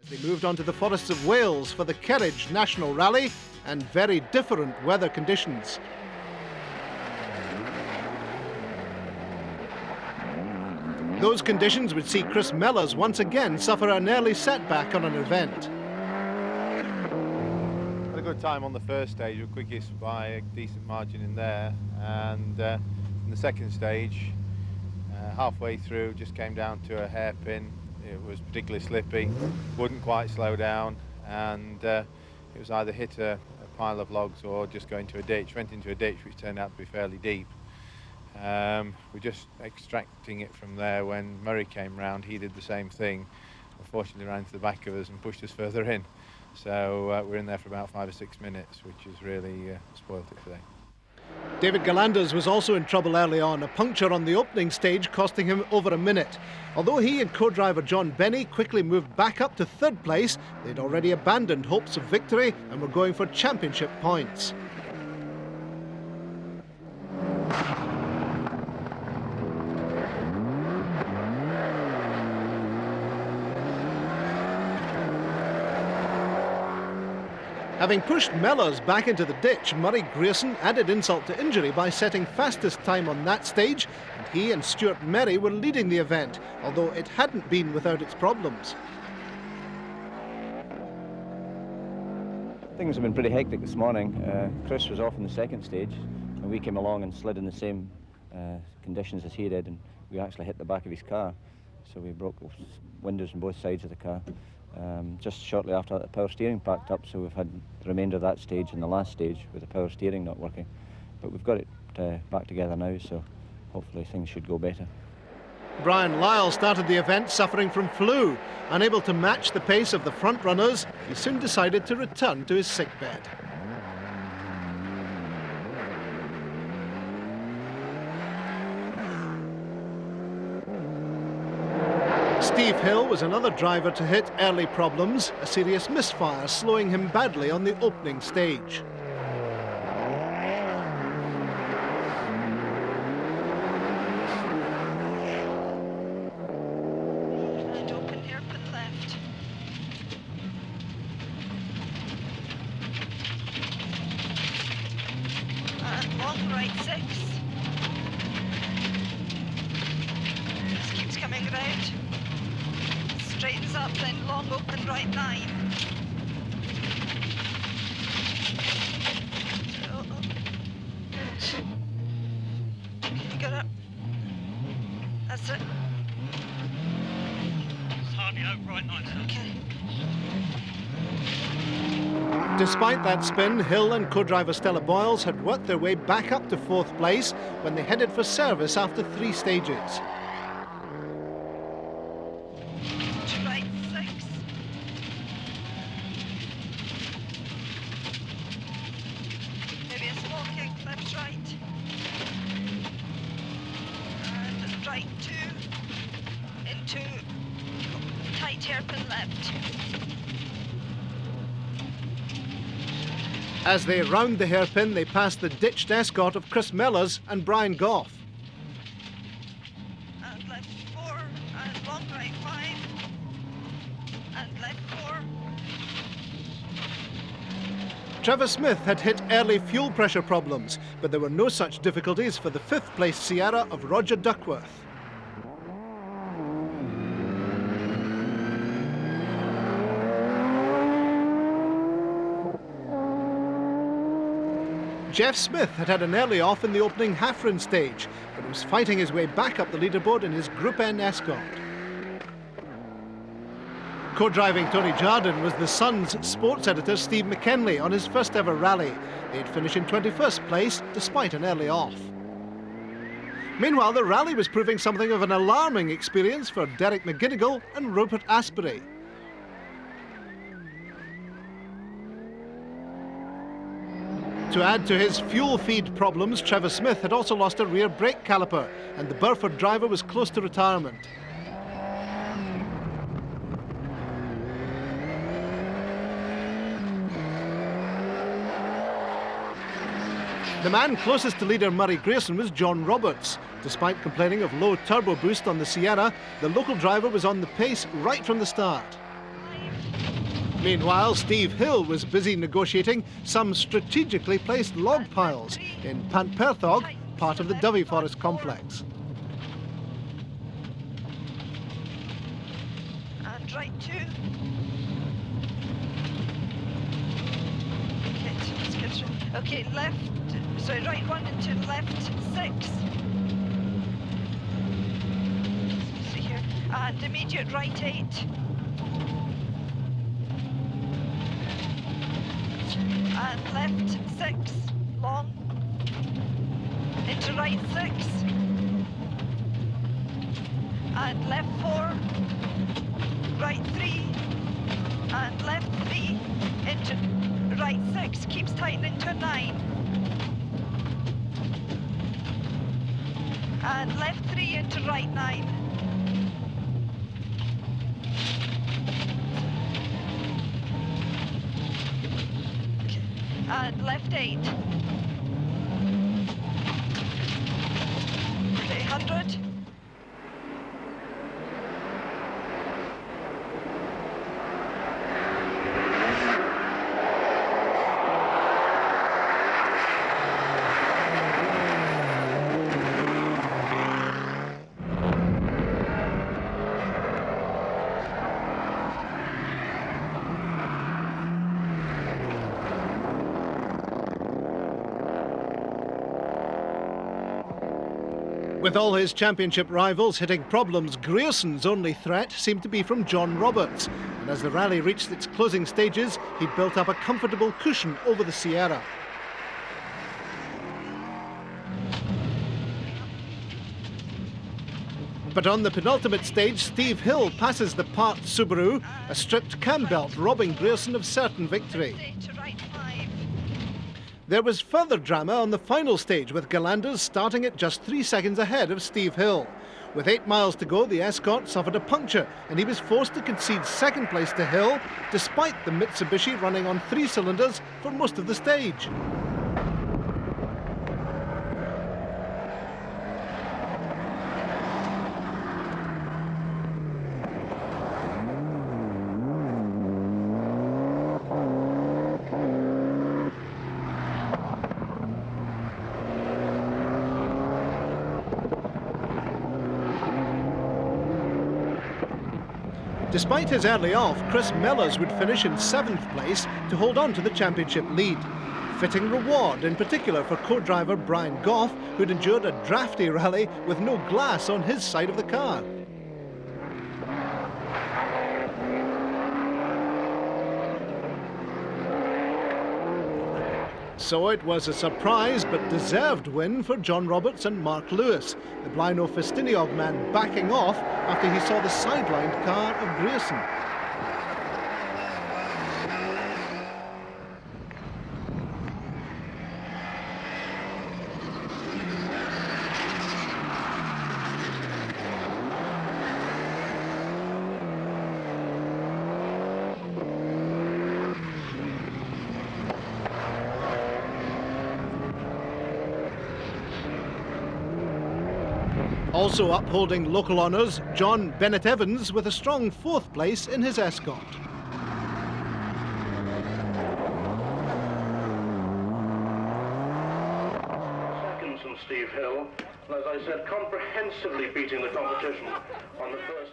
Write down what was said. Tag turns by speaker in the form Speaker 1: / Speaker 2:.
Speaker 1: They moved on to the forests of Wales for the Kerridge National Rally and very different weather conditions. Those conditions would see Chris Mellors once again suffer an early setback on an event.
Speaker 2: Had a good time on the first stage, we were quickest by a decent margin in there, and in the second stage, halfway through, just came down to a hairpin. It was particularly slippy, wouldn't quite slow down, and it was either hit a pile of logs or just go into a ditch. Went into a ditch which turned out to be fairly deep. We're just extracting it from there when Murray came round. He did the same thing, unfortunately ran to the back of us and pushed us further in. So we're in there for about 5 or 6 minutes, which has really spoilt it today.
Speaker 1: David Galanders was also in trouble early on, a puncture on the opening stage costing him over a minute. Although he and co-driver John Benny quickly moved back up to third place, they'd already abandoned hopes of victory and were going for championship points. Having pushed Mellors back into the ditch, Murray Grierson added insult to injury by setting fastest time on that stage, and he and Stuart Merry were leading the event, although it hadn't been without its problems.
Speaker 3: Things have been pretty hectic this morning. Chris was off in the second stage, and we came along and slid in the same conditions as he did, and we actually hit the back of his car, so we broke the windows on both sides of the car. Just shortly after that, the power steering packed up, so we've had the remainder of that stage and the last stage with the power steering not working. But we've got it back together now, so hopefully things should go better.
Speaker 1: Brian Lyle started the event suffering from flu. Unable to match the pace of the front runners, he soon decided to return to his sickbed. Steve Hill was another driver to hit early problems, a serious misfire slowing him badly on the opening stage.
Speaker 4: And open hairpin left. And long right 6. Just keeps coming round. Straightens up, then long open right 9. You got it. That's it.
Speaker 5: It's hardly out right 9.
Speaker 4: Okay.
Speaker 1: Despite that spin, Hill and co-driver Stella Boyles had worked their way back up to fourth place when they headed for service after 3 stages.
Speaker 4: Right 6. Maybe a small kick, left right. And right 2 into tight hairpin left.
Speaker 1: As they round the hairpin, they passed the ditched escort of Chris Mellors and Brian Goff.
Speaker 4: And left 4 and long right 5. And left 4.
Speaker 1: Trevor Smith had hit early fuel pressure problems, but there were no such difficulties for the 5th place Sierra of Roger Duckworth. Jeff Smith had had an early off in the opening half-run stage, but was fighting his way back up the leaderboard in his Group N escort. Co-driving Tony Jardine was the Sun's sports editor Steve McKinley on his first ever rally. They'd finish in 21st place despite an early off. Meanwhile, the rally was proving something of an alarming experience for Derek McGinnigal and Rupert Asbury. To add to his fuel feed problems, Trevor Smith had also lost a rear brake caliper, and the Burford driver was close to retirement. The man closest to leader Murray Grierson was John Roberts. Despite complaining of low turbo boost on the Sierra, the local driver was on the pace right from the start. Meanwhile, Steve Hill was busy negotiating some strategically placed log piles in Pant Perthog, part of the Dyfi Forest complex.
Speaker 4: And right 2. Okay, left, sorry, right 1 into left 6. See here, and immediate right 8. And left 6, long, into right 6. And left 4, right 3, and left 3, into right 6, keeps tightening to 9. And left 3 into right 9. And left 8. Okay, 100.
Speaker 1: With all his championship rivals hitting problems, Grierson's only threat seemed to be from John Roberts. And as the rally reached its closing stages, he'd built up a comfortable cushion over the Sierra. But on the penultimate stage, Steve Hill passes the part Subaru, a stripped cam belt, robbing Grierson of certain victory. There was further drama on the final stage, with Galanders starting at just 3 seconds ahead of Steve Hill. With 8 miles to go, the Escort suffered a puncture and he was forced to concede second place to Hill, despite the Mitsubishi running on 3 cylinders for most of the stage. Despite his early off, Chris Mellors would finish in 7th place to hold on to the championship lead. Fitting reward, in particular for co-driver Brian Goff, who'd endured a drafty rally with no glass on his side of the car. So it was a surprise but deserved win for John Roberts and Mark Lewis, the Blino Festiniog man backing off after he saw the sidelined car of Grierson. Also upholding local honours, John Bennett Evans with a strong 4th place in his Escort.
Speaker 5: Seconds from Steve Hill, and as I said, comprehensively beating the competition on the first.